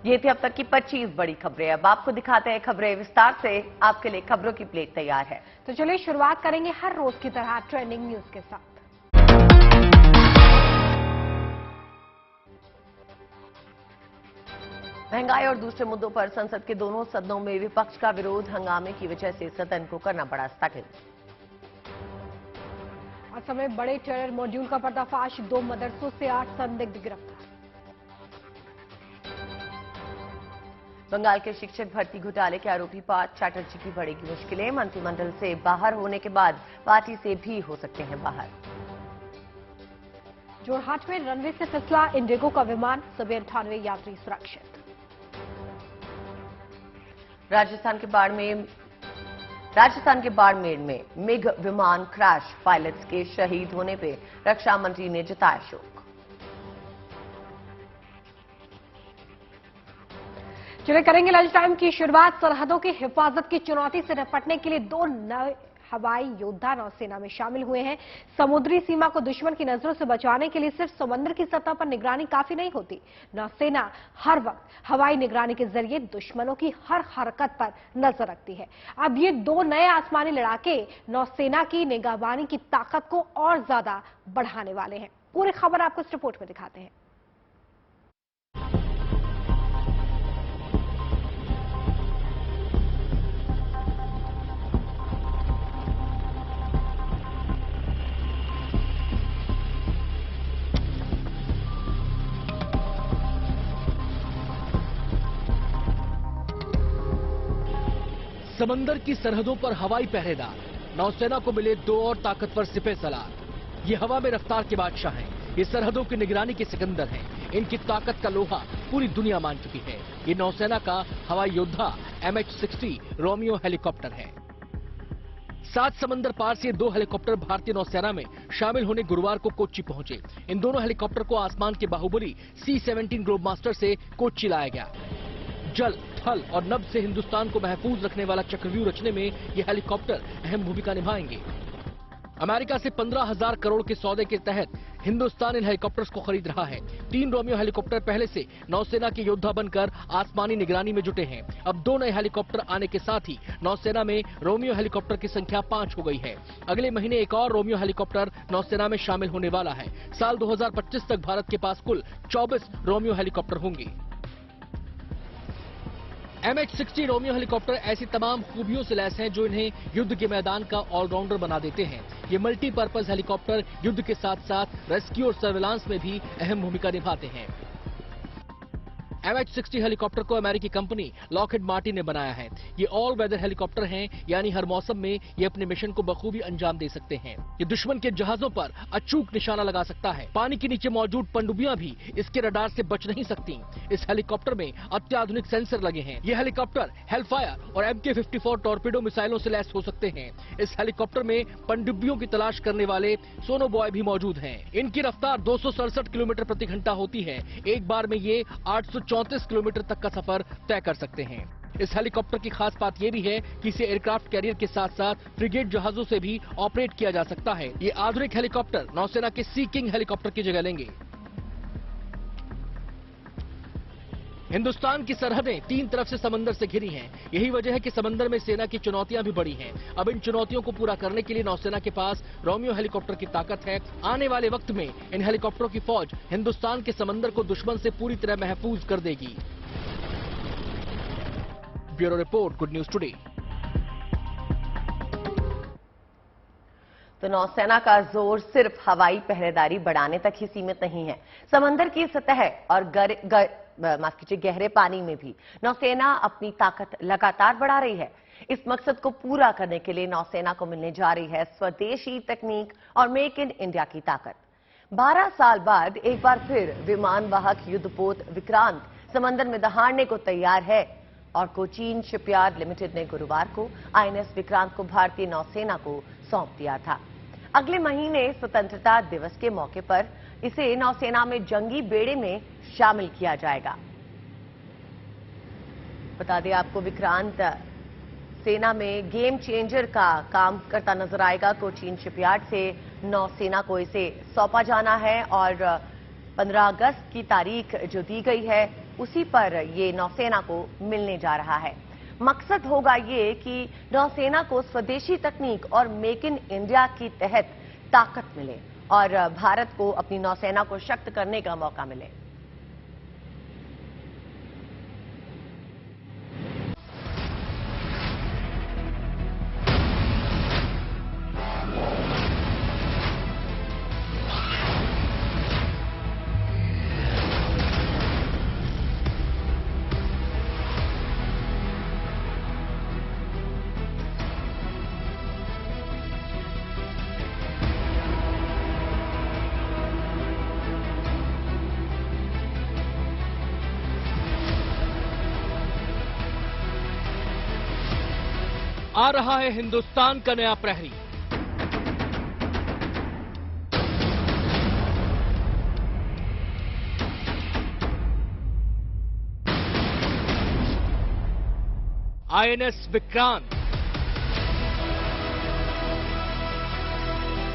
ये थी अब तक की 25 बड़ी खबरें। अब आपको दिखाते हैं खबरें विस्तार से। आपके लिए खबरों की प्लेट तैयार है। तो चलिए शुरुआत करेंगे हर रोज की तरह ट्रेंडिंग न्यूज के साथ। महंगाई और दूसरे मुद्दों पर संसद के दोनों सदनों में विपक्ष का विरोध। हंगामे की वजह से सदन को करना पड़ा स्थगित। असम में बड़े टेरर मॉड्यूल का पर्दाफाश, 2 मदरसों से 8 संदिग्ध गिरफ्तार। बंगाल के शिक्षक भर्ती घोटाले के आरोपी पार्थ चैटर्जी की बढ़ेगी मुश्किलें। मंत्रिमंडल से बाहर होने के बाद पार्टी से भी हो सकते हैं बाहर। जोरहाट में रनवे से फिसला इंडिगो का विमान, सभी 98 यात्री सुरक्षित। राजस्थान के बाड़मेर में मिग विमान क्रैश, पायलट्स के शहीद होने पर रक्षा मंत्री ने जताया शोक। चलिए करेंगे लंच टाइम की शुरुआत। सरहदों की हिफाजत की चुनौती से निपटने के लिए 2 नए हवाई योद्धा नौसेना में शामिल हुए हैं। समुद्री सीमा को दुश्मन की नजरों से बचाने के लिए सिर्फ समुद्र की सतह पर निगरानी काफी नहीं होती। नौसेना हर वक्त हवाई निगरानी के जरिए दुश्मनों की हर हरकत पर नजर रखती है। अब ये 2 नए आसमानी लड़ाके नौसेना की निगरानी की ताकत को और ज्यादा बढ़ाने वाले हैं। पूरी खबर आपको इस रिपोर्ट में दिखाते हैं। समंदर की सरहदों पर हवाई पहरेदार, नौसेना को मिले 2 और ताकतवर सिपह सलार। ये हवा में रफ्तार के बादशाह हैं। ये सरहदों की निगरानी के सिकंदर हैं। इनकी ताकत का लोहा पूरी दुनिया मान चुकी है। ये नौसेना का हवाई योद्धा MH-60 रोमियो हेलीकॉप्टर है। 7 समंदर पार से 2 हेलीकॉप्टर भारतीय नौसेना में शामिल होने गुरुवार को कोच्चि पहुंचे। इन दोनों हेलीकॉप्टर को आसमान के बाहुबली C-17 ग्लोबमास्टर से कोच्चि लाया गया। जल, थल और नभ से हिंदुस्तान को महफूज रखने वाला चक्रव्यूह रचने में ये हेलीकॉप्टर अहम भूमिका निभाएंगे। अमेरिका से 15,000 करोड़ के सौदे के तहत हिंदुस्तान इन हेलीकॉप्टर्स को खरीद रहा है। 3 रोमियो हेलीकॉप्टर पहले से नौसेना के योद्धा बनकर आसमानी निगरानी में जुटे हैं। अब 2 नए हेलीकॉप्टर आने के साथ ही नौसेना में रोमियो हेलीकॉप्टर की संख्या 5 हो गई है। अगले महीने एक और रोमियो हेलीकॉप्टर नौसेना में शामिल होने वाला है। साल 2025 तक भारत के पास कुल 24 रोमियो हेलीकॉप्टर होंगे। MH-60 रोमियो हेलीकॉप्टर ऐसी तमाम खूबियों से लैस हैं जो इन्हें युद्ध के मैदान का ऑलराउंडर बना देते हैं। ये मल्टीपर्पज हेलीकॉप्टर युद्ध के साथ साथ रेस्क्यू और सर्विलांस में भी अहम भूमिका निभाते हैं। MH-60 हेलीकॉप्टर को अमेरिकी कंपनी लॉकहीड मार्टिन ने बनाया है। ये ऑल वेदर हेलीकॉप्टर हैं, यानी हर मौसम में ये अपने मिशन को बखूबी अंजाम दे सकते हैं। ये दुश्मन के जहाजों पर अचूक निशाना लगा सकता है। पानी के नीचे मौजूद पनडुब्बियां भी इसके रडार से बच नहीं सकती। इस हेलीकॉप्टर में अत्याधुनिक सेंसर लगे हैं। ये हेलीकॉप्टर हेलफायर और MK-54 टॉर्पीडो मिसाइलों से लैस हो सकते हैं। इस हेलीकॉप्टर में पनडुब्बियों की तलाश करने वाले सोनो बॉय भी मौजूद हैं। इनकी रफ्तार 267 किलोमीटर प्रति घंटा होती है। एक बार में ये 834 किलोमीटर तक का सफर तय कर सकते हैं। इस हेलीकॉप्टर की खास बात यह भी है कि इसे एयरक्राफ्ट कैरियर के साथ साथ फ्रिगेट जहाजों से भी ऑपरेट किया जा सकता है। ये आधुनिक हेलीकॉप्टर नौसेना के सी किंग हेलीकॉप्टर की जगह लेंगे। हिंदुस्तान की सरहदें 3 तरफ से समंदर से घिरी हैं। यही वजह है कि समंदर में सेना की चुनौतियां भी बड़ी हैं। अब इन चुनौतियों को पूरा करने के लिए नौसेना के पास रोमियो हेलीकॉप्टर की ताकत है। आने वाले वक्त में इन हेलीकॉप्टरों की फौज हिंदुस्तान के समंदर को दुश्मन से पूरी तरह महफूज कर देगी। Bureau report, good news today. तो नौसेना का जोर सिर्फ हवाई पहरेदारी बढ़ाने तक ही सीमित नहीं है। समंदर की सतह और गहरे पानी में भी नौसेना अपनी ताकत लगातार बढ़ा रही है। इस मकसद को पूरा करने के लिए नौसेना को मिलने जा रही है स्वदेशी तकनीक और मेक इन इंडिया की ताकत। 12 साल बाद एक बार फिर विमान वाहक युद्धपोत विक्रांत समंदर में दहाड़ने को तैयार है और कोचीन शिपयार्ड लिमिटेड ने गुरुवार को INS विक्रांत को भारतीय नौसेना को सौंप दिया था। अगले महीने स्वतंत्रता दिवस के मौके पर इसे नौसेना में जंगी बेड़े में शामिल किया जाएगा। बता दें आपको, विक्रांत सेना में गेम चेंजर का काम करता नजर आएगा। कोचीन शिपयार्ड से नौसेना को इसे सौंपा जाना है और 15 अगस्त की तारीख जो दी गई है उसी पर ये नौसेना को मिलने जा रहा है। मकसद होगा ये कि नौसेना को स्वदेशी तकनीक और मेक इन इंडिया की तहत ताकत मिले और भारत को अपनी नौसेना को शक्त करने का मौका मिले। आ रहा है हिंदुस्तान का नया प्रहरी। आईएनएस विक्रांत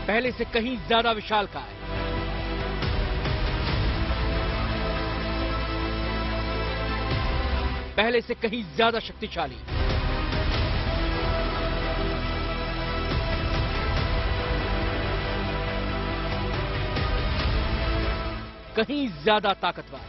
पहले से कहीं ज्यादा विशालकाय, पहले से कहीं ज्यादा शक्तिशाली, कहीं ज्यादा ताकतवर।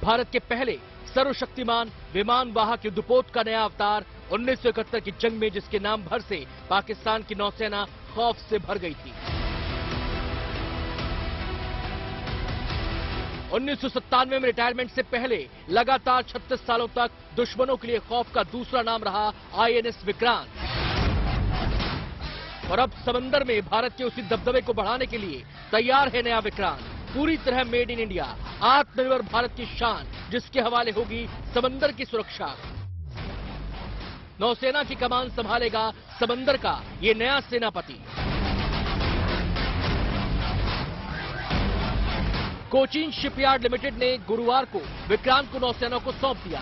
भारत के पहले सर्वशक्तिमान विमान वाहक युद्धपोत का नया अवतार 1971 की जंग में जिसके नाम भर से पाकिस्तान की नौसेना खौफ से भर गई थी। 1997 में रिटायरमेंट से पहले लगातार 36 सालों तक दुश्मनों के लिए खौफ का दूसरा नाम रहा आईएनएस विक्रांत। और अब समंदर में भारत के उसी दबदबे को बढ़ाने के लिए तैयार है नया विक्रांत, पूरी तरह मेड इन इंडिया, आत्मनिर्भर भारत की शान, जिसके हवाले होगी समंदर की सुरक्षा। नौसेना की कमान संभालेगा समंदर का ये नया सेनापति। कोचीन शिपयार्ड लिमिटेड ने गुरुवार को विक्रांत को नौसेना को सौंप दिया।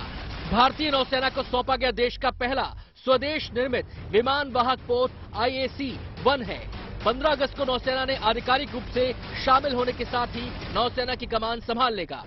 भारतीय नौसेना को सौंपा गया देश का पहला स्वदेश निर्मित विमान वाहक पोत IAC-1 है। 15 अगस्त को नौसेना ने आधिकारिक रूप से शामिल होने के साथ ही नौसेना की कमान संभाल लेगा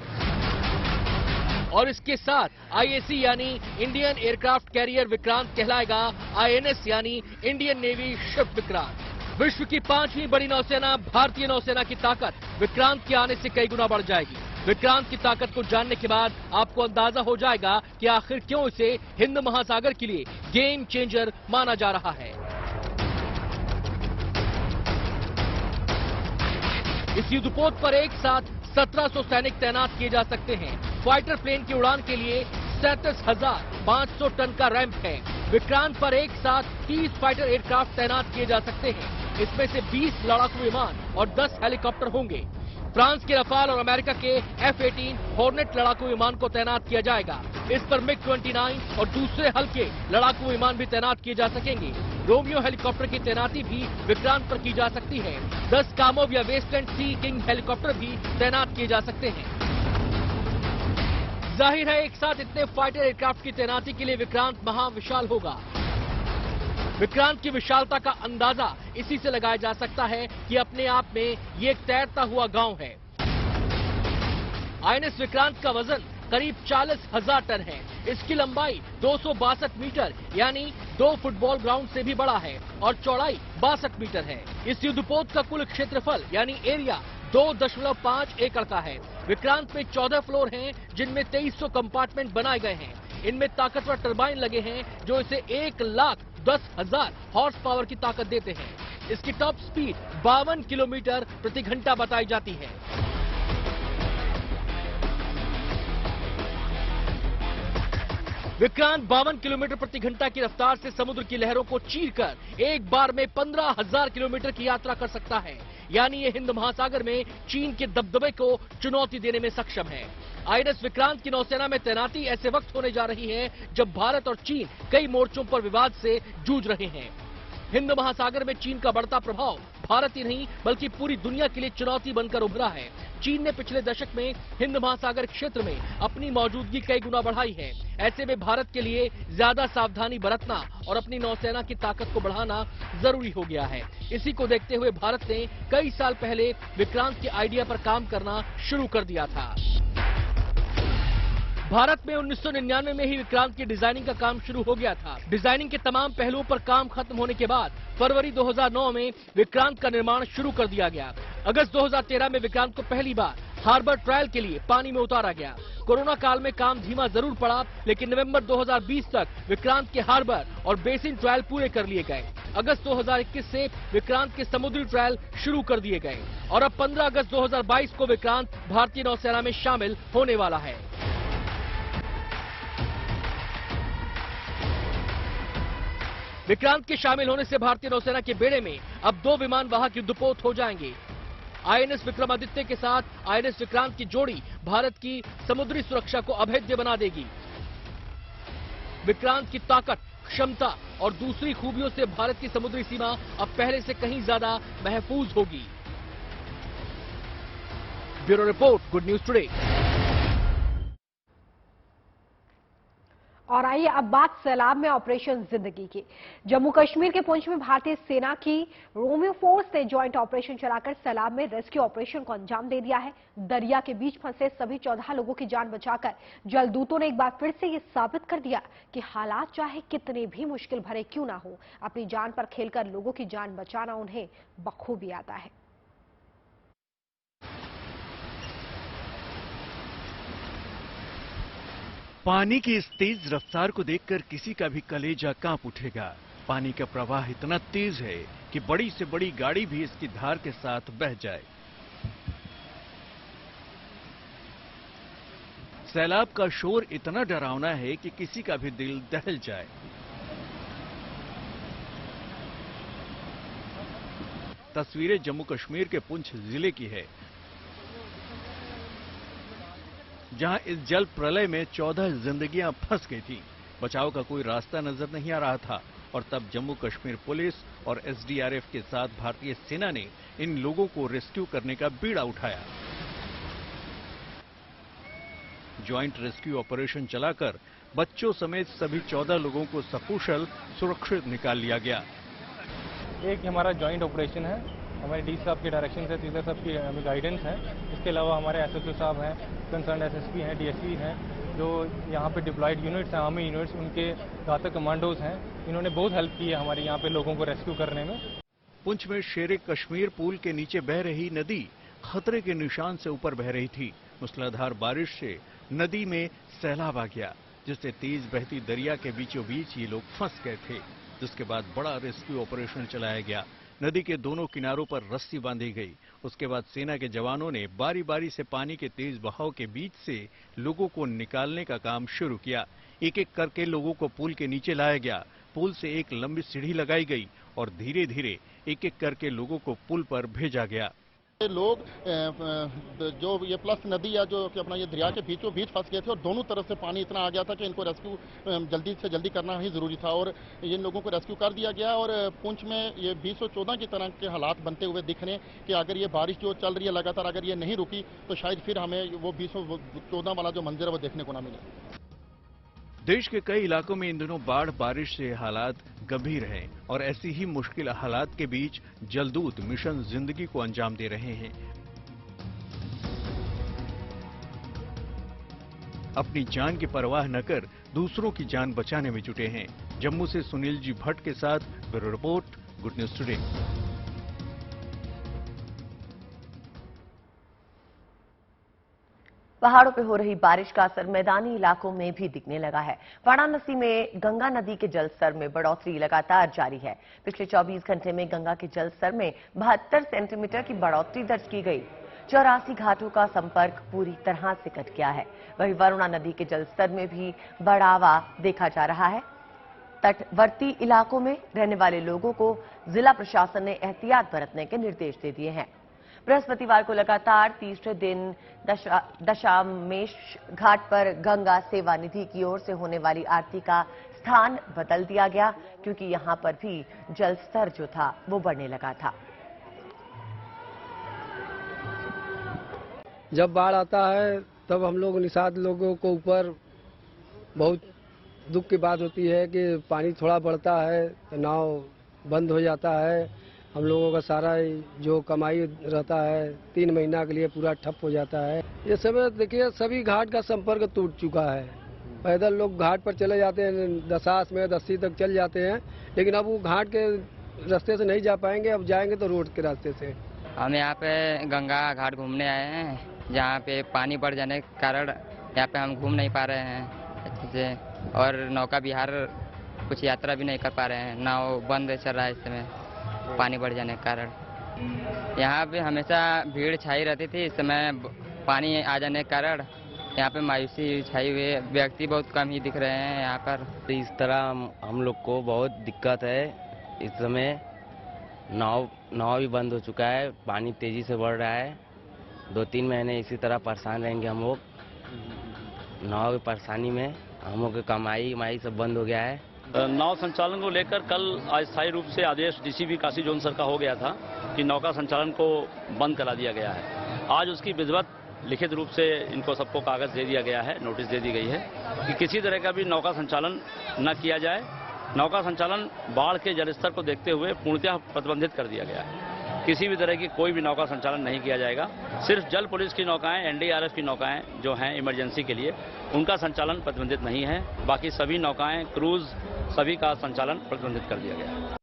और इसके साथ IAC यानी इंडियन एयरक्राफ्ट कैरियर विक्रांत कहलाएगा INS यानी इंडियन नेवी शिप विक्रांत। विश्व की 5वीं बड़ी नौसेना भारतीय नौसेना की ताकत विक्रांत के आने से कई गुना बढ़ जाएगी। विक्रांत की ताकत को जानने के बाद आपको अंदाजा हो जाएगा कि आखिर क्यों इसे हिंद महासागर के लिए गेम चेंजर माना जा रहा है। इस युद्धपोत पर एक साथ 1700 सैनिक तैनात किए जा सकते हैं। फाइटर प्लेन की उड़ान के लिए 37,500 टन का रैंप है। विक्रांत पर एक साथ 30 फाइटर एयरक्राफ्ट तैनात किए जा सकते हैं। इसमें से 20 लड़ाकू विमान और 10 हेलीकॉप्टर होंगे। फ्रांस के रफाल और अमेरिका के F-18 हॉर्नेट लड़ाकू विमान को तैनात किया जाएगा। इस पर MiG-29 और दूसरे हल्के लड़ाकू विमान भी तैनात किए जा सकेंगे। रोमियो हेलीकॉप्टर की तैनाती भी विक्रांत पर की जा सकती है। 10 कामोव या वेस्टर्न सी किंग हेलीकॉप्टर भी तैनात किए जा सकते हैं। जाहिर है एक साथ इतने फाइटर एयरक्राफ्ट की तैनाती के लिए विक्रांत महाविशाल होगा। विक्रांत की विशालता का अंदाजा इसी से लगाया जा सकता है कि अपने आप में ये एक तैरता हुआ गांव है। INS विक्रांत का वजन करीब 40,000 टन है। इसकी लंबाई 262 मीटर यानी 2 फुटबॉल ग्राउंड से भी बड़ा है और चौड़ाई 62 मीटर है। इस युद्धपोत का कुल क्षेत्रफल यानी एरिया 2.5 एकड़ का है। विक्रांत में 14 फ्लोर हैं जिनमें 2300 कंपार्टमेंट बनाए गए हैं। इनमें ताकतवर टरबाइन लगे हैं जो इसे 1,10,000 हॉर्स पावर की ताकत देते हैं। इसकी टॉप स्पीड 52 किलोमीटर प्रति घंटा बताई जाती है। विक्रांत 52 किलोमीटर प्रति घंटा की रफ्तार से समुद्र की लहरों को चीरकर एक बार में 15,000 किलोमीटर की यात्रा कर सकता है। यानी ये हिंद महासागर में चीन के दबदबे को चुनौती देने में सक्षम है। INS विक्रांत की नौसेना में तैनाती ऐसे वक्त होने जा रही है जब भारत और चीन कई मोर्चों पर विवाद से जूझ रहे हैं। हिंद महासागर में चीन का बढ़ता प्रभाव भारत ही नहीं बल्कि पूरी दुनिया के लिए चुनौती बनकर उभरा है। चीन ने पिछले दशक में हिंद महासागर क्षेत्र में अपनी मौजूदगी कई गुना बढ़ाई है। ऐसे में भारत के लिए ज्यादा सावधानी बरतना और अपनी नौसेना की ताकत को बढ़ाना जरूरी हो गया है। इसी को देखते हुए भारत ने कई साल पहले विक्रांत के आइडिया पर काम करना शुरू कर दिया था। भारत में 1999 में ही विक्रांत की डिजाइनिंग का काम शुरू हो गया था। डिजाइनिंग के तमाम पहलुओं पर काम खत्म होने के बाद फरवरी 2009 में विक्रांत का निर्माण शुरू कर दिया गया। अगस्त 2013 में विक्रांत को पहली बार हार्बर ट्रायल के लिए पानी में उतारा गया। कोरोना काल में काम धीमा जरूर पड़ा, लेकिन नवंबर 2020 तक विक्रांत के हार्बर और बेसिन ट्रायल पूरे कर लिए गए। अगस्त 2021 से विक्रांत के समुद्री ट्रायल शुरू कर दिए गए और अब 15 अगस्त 2022 को विक्रांत भारतीय नौसेना में शामिल होने वाला है। विक्रांत के शामिल होने से भारतीय नौसेना के बेड़े में अब 2 विमान वाहक युद्धपोत हो जाएंगे। आईएनएस विक्रमादित्य के साथ आईएनएस विक्रांत की जोड़ी भारत की समुद्री सुरक्षा को अभेद्य बना देगी। विक्रांत की ताकत, क्षमता और दूसरी खूबियों से भारत की समुद्री सीमा अब पहले से कहीं ज्यादा महफूज होगी। Bureau report, good news today. और आइए अब बात सैलाब में ऑपरेशन जिंदगी की। जम्मू कश्मीर के पुंछ में भारतीय सेना की रोमियो फोर्स ने ज्वाइंट ऑपरेशन चलाकर सैलाब में रेस्क्यू ऑपरेशन को अंजाम दे दिया है। दरिया के बीच फंसे सभी 14 लोगों की जान बचाकर जलदूतों ने एक बार फिर से ये साबित कर दिया कि हालात चाहे कितने भी मुश्किल भरे क्यों ना हो, अपनी जान पर खेलकर लोगों की जान बचाना उन्हें बखूबी आता है। पानी की इस तेज रफ्तार को देखकर किसी का भी कलेजा कांप उठेगा। पानी का प्रवाह इतना तेज है कि बड़ी से बड़ी गाड़ी भी इसकी धार के साथ बह जाए। सैलाब का शोर इतना डरावना है कि किसी का भी दिल दहल जाए। तस्वीरें जम्मू कश्मीर के पुंछ जिले की है, जहां इस जल प्रलय में 14 जिंदगियां फंस गई थीं। बचाव का कोई रास्ता नजर नहीं आ रहा था और तब जम्मू कश्मीर पुलिस और एसडीआरएफ के साथ भारतीय सेना ने इन लोगों को रेस्क्यू करने का बीड़ा उठाया। ज्वाइंट रेस्क्यू ऑपरेशन चलाकर बच्चों समेत सभी 14 लोगों को सकुशल सुरक्षित निकाल लिया गया। एक हमारा ज्वाइंट ऑपरेशन है, हमारे डी साहब के डायरेक्शन से, तीसरा साहब की हमें गाइडेंस है। इसके अलावा हमारे एसएचओ साहब हैं, कंसर्न एसएसपी हैं, डीएसपी हैं, जो यहाँ पे डिप्लॉयड यूनिट्स हैं, आर्मी यूनिट्स, उनके घातक कमांडोज हैं। इन्होंने बहुत हेल्प की है हमारे यहाँ पे लोगों को रेस्क्यू करने में। पुंछ में शेर कश्मीर पुल के नीचे बह रही नदी खतरे के निशान से ऊपर बह रही थी। मूसलाधार बारिश से नदी में सैलाब आ गया, जिससे तेज बहती दरिया के बीचों बीच ये लोग फंस गए थे, जिसके बाद बड़ा रेस्क्यू ऑपरेशन चलाया गया। नदी के दोनों किनारों पर रस्सी बांधी गई। उसके बाद सेना के जवानों ने बारी बारी से पानी के तेज बहाव के बीच से लोगों को निकालने का काम शुरू किया। एक एक करके लोगों को पुल के नीचे लाया गया। पुल से एक लंबी सीढ़ी लगाई गई और धीरे धीरे एक एक करके लोगों को पुल पर भेजा गया। लोग जो ये प्लस नदी या जो कि अपना ये दरिया के बीचों बीच फंस गए थे और दोनों तरफ से पानी इतना आ गया था कि इनको रेस्क्यू जल्दी से जल्दी करना ही जरूरी था और इन लोगों को रेस्क्यू कर दिया गया। और पुंछ में ये 2014 की तरह के हालात बनते हुए दिख रहे हैं कि अगर ये बारिश जो चल रही है लगातार, अगर ये नहीं रुकी तो शायद फिर हमें वो 2014 वाला जो मंजर है वो देखने को ना मिले। देश के कई इलाकों में इन दिनों बाढ़ बारिश से हालात गंभीर हैं और ऐसी ही मुश्किल हालात के बीच जलदूत मिशन जिंदगी को अंजाम दे रहे हैं। अपनी जान की परवाह न कर दूसरों की जान बचाने में जुटे हैं। जम्मू से सुनील जी भट्ट के साथ bureau report, good news today. पहाड़ों पे हो रही बारिश का असर मैदानी इलाकों में भी दिखने लगा है। वाराणसी में गंगा नदी के जलस्तर में बढ़ोतरी लगातार जारी है। पिछले 24 घंटे में गंगा के जलस्तर में 72 सेंटीमीटर की बढ़ोतरी दर्ज की गई। 84 घाटों का संपर्क पूरी तरह से कट गया है। वहीं वरुणा नदी के जलस्तर में भी बढ़ावा देखा जा रहा है। तटवर्ती इलाकों में रहने वाले लोगों को जिला प्रशासन ने एहतियात बरतने के निर्देश दे दिए हैं। बृहस्पतिवार को लगातार तीसरे दिन दशामेश घाट पर गंगा सेवा निधि की ओर से होने वाली आरती का स्थान बदल दिया गया क्योंकि यहां पर भी जल स्तर जो था वो बढ़ने लगा था। जब बाढ़ आता है तब हम लोग निषाद लोगों को ऊपर बहुत दुख की बात होती है कि पानी थोड़ा बढ़ता है तो नाव बंद हो जाता है। हम लोगों का सारा जो कमाई रहता है 3 महीना के लिए पूरा ठप हो जाता है। ये समय देखिए सभी घाट का संपर्क टूट चुका है। पैदल लोग घाट पर चले जाते हैं, 10 में 10 तक चल जाते हैं, लेकिन अब वो घाट के रास्ते से नहीं जा पाएंगे। अब जाएंगे तो रोड के रास्ते से। हम यहाँ पे गंगा घाट घूमने आए हैं, जहाँ पे पानी बढ़ जाने के कारण यहाँ पे हम घूम नहीं पा रहे हैं अच्छे से, और नौका विहार कुछ यात्रा भी नहीं कर पा रहे हैं। नाव बंद चल रहा है इस समय पानी बढ़ जाने के कारण। यहाँ पे हमेशा भीड़ छाई रहती थी, इस समय पानी आ जाने के कारण यहाँ पे मायूसी छाई हुई है। व्यक्ति बहुत कम ही दिख रहे हैं यहाँ पर। तो इस तरह हम लोग को बहुत दिक्कत है। इस समय नाव भी बंद हो चुका है, पानी तेजी से बढ़ रहा है। 2-3 महीने इसी तरह परेशान रहेंगे हम लोग। नाव की परेशानी में हम लोग की कमाई सब बंद हो गया है। नाव संचालन को लेकर कल अस्थायी रूप से आदेश डीसीपी काशी जोन सर का हो गया था कि नौका संचालन को बंद करा दिया गया है। आज उसकी विधिवत लिखित रूप से इनको सबको कागज दे दिया गया है, नोटिस दे दी गई है कि किसी तरह का भी नौका संचालन न किया जाए। नौका संचालन बाढ़ के जलस्तर को देखते हुए पूर्णतः प्रतिबंधित कर दिया गया है। किसी भी तरह की कोई भी नौका संचालन नहीं किया जाएगा। सिर्फ जल पुलिस की नौकाएं, एनडीआरएफ की नौकाएं जो हैं इमरजेंसी के लिए, उनका संचालन प्रतिबंधित नहीं है। बाकी सभी नौकाएं, क्रूज, सभी का संचालन प्रतिबंधित कर दिया गया है।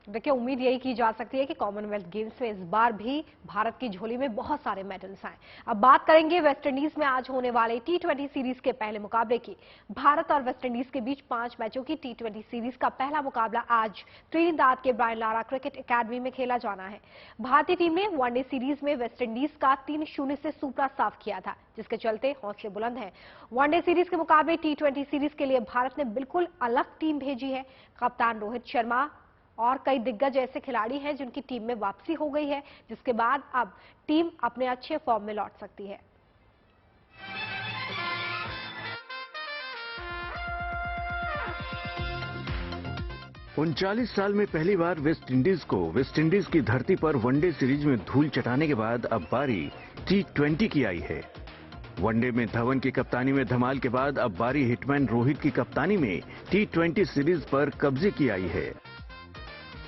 देखिए, उम्मीद यही की जा सकती है कि कॉमनवेल्थ गेम्स में इस बार भी भारत की झोली में बहुत सारे मेडल्स आए। अब बात करेंगे वेस्टइंडीज में आज होने वाले T20 सीरीज के पहले मुकाबले की। भारत और वेस्टइंडीज के बीच 5 मैचों की T20 सीरीज का पहला मुकाबला आज त्रिनिदाद के ब्रायन लारा क्रिकेट एकेडमी में खेला जाना है। भारतीय टीम ने वनडे सीरीज में वेस्टइंडीज का 3-0 से सुपड़ा साफ किया था, जिसके चलते हौसले बुलंद हैं। वनडे सीरीज के मुकाबले T20 सीरीज के लिए भारत ने बिल्कुल अलग टीम भेजी है। कप्तान रोहित शर्मा और कई दिग्गज ऐसे खिलाड़ी हैं जिनकी टीम में वापसी हो गई है, जिसके बाद अब टीम अपने अच्छे फॉर्म में लौट सकती है। उनचालीस साल में पहली बार वेस्टइंडीज को वेस्टइंडीज की धरती पर वनडे सीरीज में धूल चटाने के बाद अब बारी T20 की आई है। वनडे में धवन की कप्तानी में धमाल के बाद अब बारी हिटमैन रोहित की कप्तानी में T20 सीरीज पर कब्जे की आई है।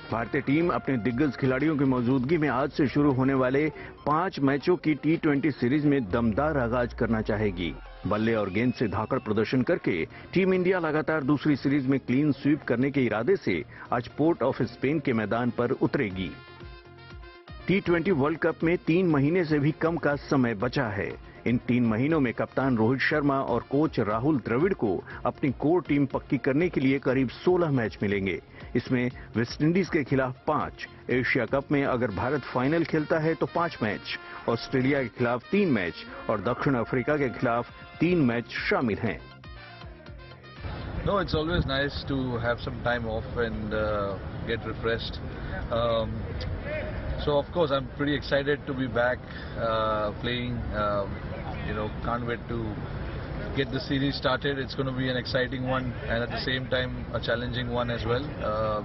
भारतीय टीम अपने दिग्गज खिलाड़ियों की मौजूदगी में आज से शुरू होने वाले 5 मैचों की T20 सीरीज में दमदार आगाज करना चाहेगी। बल्ले और गेंद से धाकड़ प्रदर्शन करके टीम इंडिया लगातार दूसरी सीरीज में क्लीन स्वीप करने के इरादे से आज पोर्ट ऑफ स्पेन के मैदान पर उतरेगी। T20 वर्ल्ड कप में 3 महीने से भी कम का समय बचा है। इन 3 महीनों में कप्तान रोहित शर्मा और कोच राहुल द्रविड़ को अपनी कोर टीम पक्की करने के लिए करीब 16 मैच मिलेंगे। इसमें वेस्टइंडीज के खिलाफ 5, एशिया कप में अगर भारत फाइनल खेलता है तो 5 मैच, ऑस्ट्रेलिया के खिलाफ 3 मैच और दक्षिण अफ्रीका के खिलाफ 3 मैच शामिल हैं। No, it's always nice to have some time off and get refreshed. So of course I'm pretty excited to be back playing. Can't wait to get the series started. It's going to be an exciting one and at the same time a challenging one as well,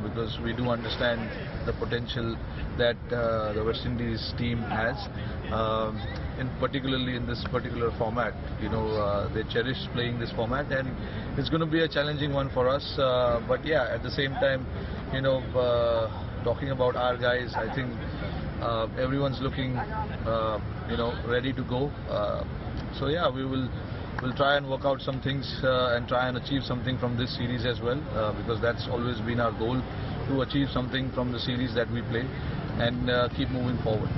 because we do understand the potential that the West Indies team has, particularly in this particular format. They cherish playing this format and it's going to be a challenging one for us, but yeah, at the same time, talking about our guys, I think everyone's looking ready to go. So yeah, we'll try and work out some things and try and achieve something from this series as well, because that's always been our goal, to achieve something from the series that we play and keep moving forward.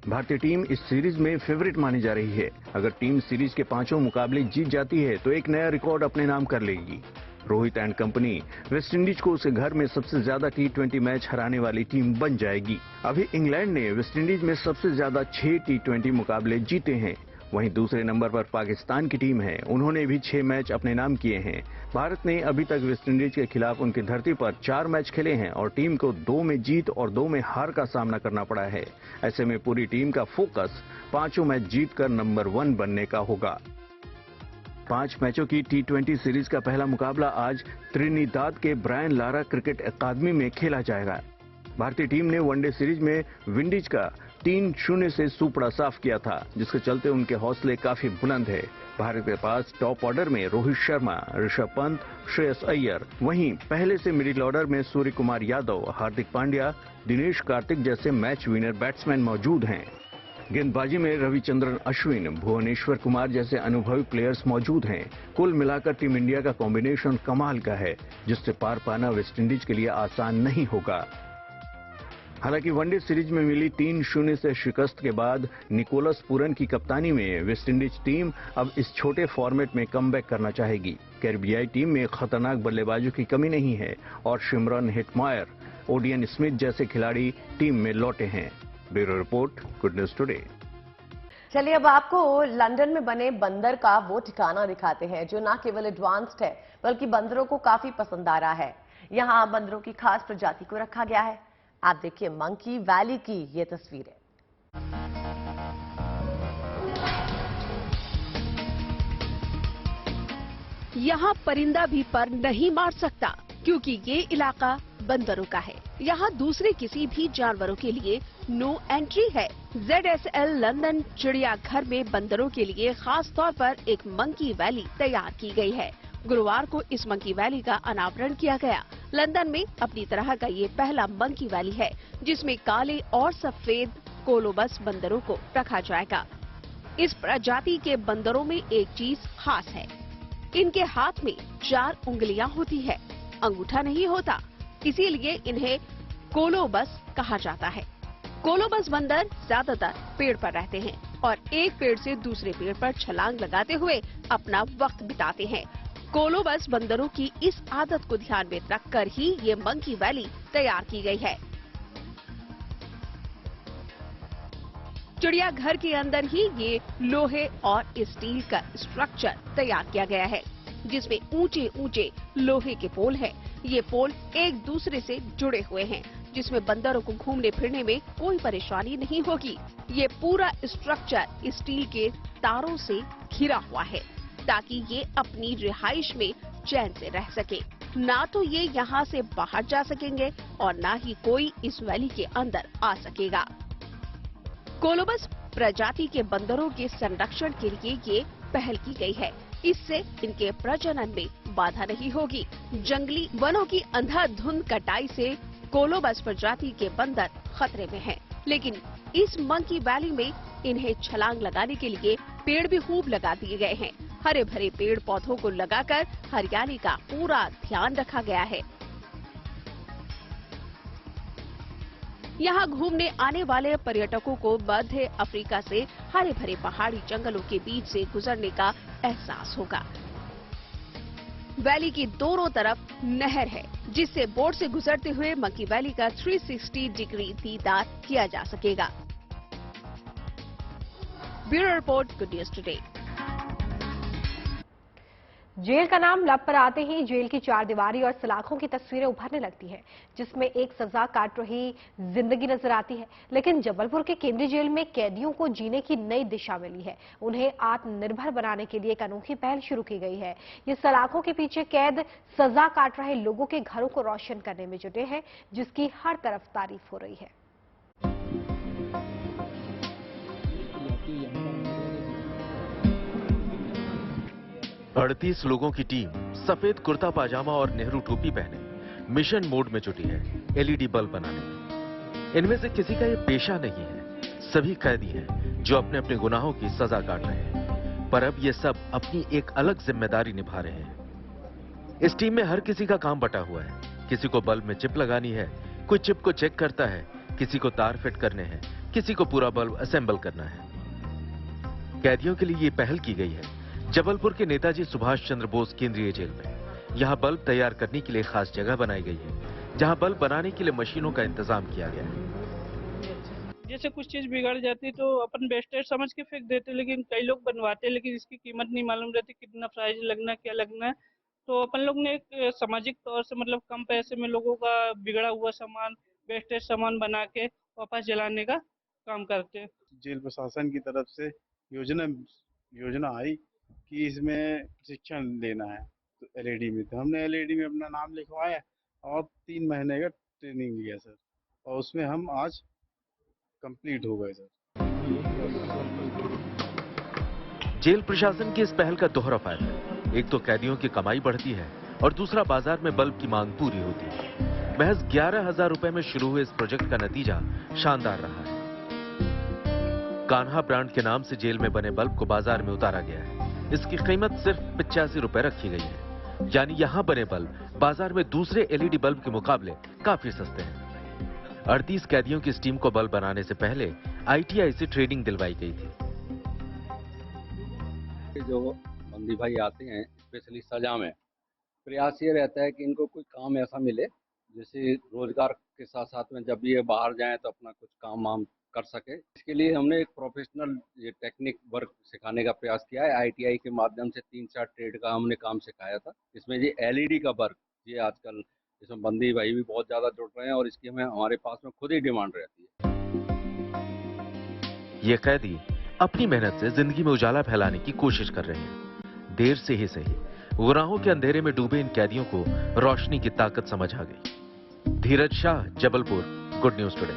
भारतीय team इस series में favourite मानी जा रही है। अगर team series के 5 मुकाबले जीत जाती है तो एक नया रिकॉर्ड अपने नाम कर लेगी। रोहित एंड कंपनी वेस्टइंडीज को उसे घर में सबसे ज्यादा T20 मैच हराने वाली टीम बन जाएगी। अभी इंग्लैंड ने वेस्टइंडीज में सबसे ज्यादा 6 T20 मुकाबले जीते हैं। वहीं दूसरे नंबर पर पाकिस्तान की टीम है, उन्होंने भी 6 मैच अपने नाम किए हैं। भारत ने अभी तक वेस्टइंडीज के खिलाफ उनकी धरती पर 4 मैच खेले हैं और टीम को 2 में जीत और 2 में हार का सामना करना पड़ा है। ऐसे में पूरी टीम का फोकस 5 मैच जीतकर नंबर 1 बनने का होगा। 5 मैचों की T20 सीरीज का पहला मुकाबला आज त्रिनिदाद के ब्रायन लारा क्रिकेट अकादमी में खेला जाएगा। भारतीय टीम ने वनडे सीरीज में विंडीज का 3-0 से सूपड़ा साफ किया था, जिसके चलते उनके हौसले काफी बुलंद है। भारत के पास टॉप ऑर्डर में रोहित शर्मा, ऋषभ पंत, श्रेयस अय्यर, वहीं पहले से मिडिल ऑर्डर में सूर्य कुमार यादव, हार्दिक पांड्या, दिनेश कार्तिक जैसे मैच विनर बैट्समैन मौजूद हैं। गेंदबाजी में रविचंद्रन अश्विन, भुवनेश्वर कुमार जैसे अनुभवी प्लेयर्स मौजूद हैं। कुल मिलाकर टीम इंडिया का कॉम्बिनेशन कमाल का है, जिससे पार पाना वेस्टइंडीज के लिए आसान नहीं होगा। हालांकि वनडे सीरीज में मिली 3-0 से शिकस्त के बाद निकोलस पूरन की कप्तानी में वेस्टइंडीज टीम अब इस छोटे फॉर्मेट में कमबैक करना चाहेगी। कैरिबियाई टीम में खतरनाक बल्लेबाजों की कमी नहीं है और शिमरन हेटमायर, ओडियन स्मिथ जैसे खिलाड़ी टीम में लौटे हैं। Bureau report, good news today. चलिए अब आपको लंदन में बने बंदर का वो ठिकाना दिखाते हैं जो न केवल एडवांस्ड है बल्कि बंदरों को काफी पसंद आ रहा है। यहाँ बंदरों की खास प्रजाति को रखा गया है। आप देखिए मंकी वैली की ये तस्वीरें। यहाँ परिंदा भी पर नहीं मार सकता क्योंकि ये इलाका बंदरों का है। यहाँ दूसरे किसी भी जानवरों के लिए नो एंट्री है। ZSL लंदन चिड़ियाघर में बंदरों के लिए खास तौर पर एक मंकी वैली तैयार की गई है। गुरुवार को इस मंकी वैली का अनावरण किया गया। लंदन में अपनी तरह का ये पहला मंकी वैली है जिसमें काले और सफेद कोलोबस बंदरों को रखा जाएगा। इस प्रजाति के बंदरों में एक चीज खास है, इनके हाथ में 4 उंगलियां होती है, अंगूठा नहीं होता, इसीलिए इन्हें कोलोबस कहा जाता है। कोलोबस बंदर ज्यादातर पेड़ पर रहते हैं और एक पेड़ से दूसरे पेड़ पर छलांग लगाते हुए अपना वक्त बिताते हैं। कोलोबस बंदरों की इस आदत को ध्यान में रखकर ही ये मंकी वैली तैयार की गई है। चिड़ियाघर के अंदर ही ये लोहे और स्टील का स्ट्रक्चर तैयार किया गया है जिसमें ऊंचे ऊंचे लोहे के पोल हैं। ये पोल एक दूसरे से जुड़े हुए हैं जिसमें बंदरों को घूमने फिरने में कोई परेशानी नहीं होगी। ये पूरा स्ट्रक्चर स्टील के तारों से घिरा हुआ है ताकि ये अपनी रिहाइश में चैन से रह सके। ना तो ये यहाँ से बाहर जा सकेंगे और ना ही कोई इस वैली के अंदर आ सकेगा। कोलोबस प्रजाति के बंदरों के संरक्षण के लिए ये पहल की गई है। इससे इनके प्रजनन में बाधा नहीं होगी। जंगली वनों की अंधाधुंध कटाई से कोलोबस प्रजाति के बंदर खतरे में हैं। लेकिन इस मंकी वैली में इन्हें छलांग लगाने के लिए पेड़ भी खूब लगा दिए गए हैं। हरे भरे पेड़ पौधों को लगाकर हरियाली का पूरा ध्यान रखा गया है। यहाँ घूमने आने वाले पर्यटकों को मध्य अफ्रीका से हरे भरे पहाड़ी जंगलों के बीच से गुजरने का एहसास होगा। वैली की दोनों तरफ नहर है जिससे बोट से गुजरते हुए मंकी वैली का 360 डिग्री दीदार किया जा सकेगा। Bureau report, good news today. Jail का नाम लब पर आते ही जेल की चारदीवारी और सलाखों की तस्वीरें उभरने लगती है जिसमें एक सजा काट रही जिंदगी नजर आती है। लेकिन जबलपुर के केंद्रीय जेल में कैदियों को जीने की नई दिशा मिली है। उन्हें आत्मनिर्भर बनाने के लिए एक अनोखी पहल शुरू की गई है। ये सलाखों के पीछे कैद सजा काट रहे लोगों के घरों को रोशन करने में जुटे हैं जिसकी हर तरफ तारीफ हो रही है। 38 लोगों की टीम सफेद कुर्ता पाजामा और नेहरू टोपी पहने मिशन मोड में जुटी है एलईडी बल्ब बनाने में। इनमें से किसी का ये पेशा नहीं है, सभी कैदी हैं जो अपने अपने गुनाहों की सजा काट रहे हैं, पर अब ये सब अपनी एक अलग जिम्मेदारी निभा रहे हैं। इस टीम में हर किसी का काम बटा हुआ है। किसी को बल्ब में चिप लगानी है, कोई चिप को चेक करता है, किसी को तार फिट करने हैं, किसी को पूरा बल्ब असेंबल करना है। कैदियों के लिए ये पहल की गई है जबलपुर के नेताजी सुभाष चंद्र बोस केंद्रीय जेल में। यहाँ बल्ब तैयार करने के लिए खास जगह बनाई गई है जहाँ बल्ब बनाने के लिए मशीनों का इंतजाम किया गया है। जैसे कुछ चीज बिगड़ जाती तो अपन वेस्टेज समझ के फेंक देते, लेकिन कई लोग बनवाते लेकिन इसकी कीमत नहीं मालूम रहती, कितना प्राइस लगना क्या लगना है। तो अपन लोग ने एक सामाजिक तौर से मतलब कम पैसे में लोगों का बिगड़ा हुआ सामान, वेस्टेज सामान बना के वापस जलाने का काम करते हैं। जेल प्रशासन की तरफ से योजना आई कि इसमें प्रशिक्षण लेना है तो एलईडी में, तो हमने एलईडी में अपना नाम लिखवाया और 3 महीने का ट्रेनिंग लिया सर, और उसमें हम आज कंप्लीट हो गए सर। जेल प्रशासन की इस पहल का दोहरा फायदा है। एक तो कैदियों की कमाई बढ़ती है और दूसरा बाजार में बल्ब की मांग पूरी होती है। महज 11,000 रुपए में शुरू हुए इस प्रोजेक्ट का नतीजा शानदार रहा है। कान्हा ब्रांड के नाम से जेल में बने बल्ब को बाजार में उतारा गया है। इसकी कीमत सिर्फ 85 रुपए रखी गई है, यानी यहां बने बल्ब बाजार में दूसरे एलईडी बल्ब के मुकाबले काफी सस्ते हैं। 38 कैदियों की इस टीम को बल्ब बनाने से पहले आईटीआई से ट्रेनिंग दिलवाई गई थी। जो बंदी भाई आते हैं स्पेशली सजा में, प्रयास ये रहता है कि इनको कोई काम ऐसा मिले जैसे रोजगार के साथ साथ में जब भी ये बाहर जाएं तो अपना कुछ काम वाम कर सके। इसके लिए हमने एक प्रोफेशनल ये टेक्निक वर्क सिखाने का प्रयास किया है। आईटीआई के माध्यम से 3-4 ट्रेड का हमने काम सिखाया था। इसमें ये एलईडी का वर्क, ये आजकल इसमें बंदी भाई भी बहुत ज़्यादा जुड़ रहे हैं और इसकी हमारे पास में खुद ही डिमांड रहती है। ये कैदी अपनी मेहनत से जिंदगी में उजाला फैलाने की कोशिश कर रहे हैं। देर से ही सही, गुनाहों के अंधेरे में डूबे इन कैदियों को रोशनी की ताकत समझ आ गई। Dheeraj Shah, Jabalpur, good news today.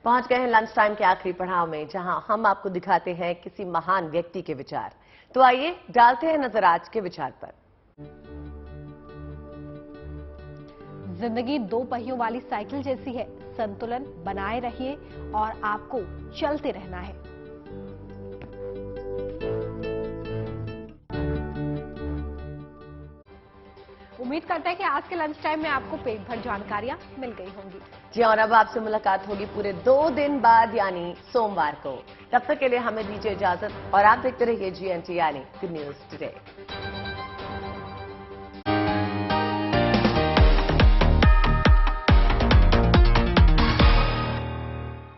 पहुंच गए हैं लंच टाइम के आखिरी पड़ाव में, जहां हम आपको दिखाते हैं किसी महान व्यक्ति के विचार। तो आइए डालते हैं नजर आज के विचार पर। जिंदगी 2 पहियों वाली साइकिल जैसी है, संतुलन बनाए रहिए और आपको चलते रहना है। उम्मीद करते हैं कि आज के लंच टाइम में आपको पेट भर जानकारियां मिल गई होंगी। जी, और अब आपसे मुलाकात होगी पूरे 2 दिन बाद, यानी सोमवार को। तब तक के लिए हमें दीजिए इजाजत और आप देखते रहिए GNT यानी गुड न्यूज टुडे।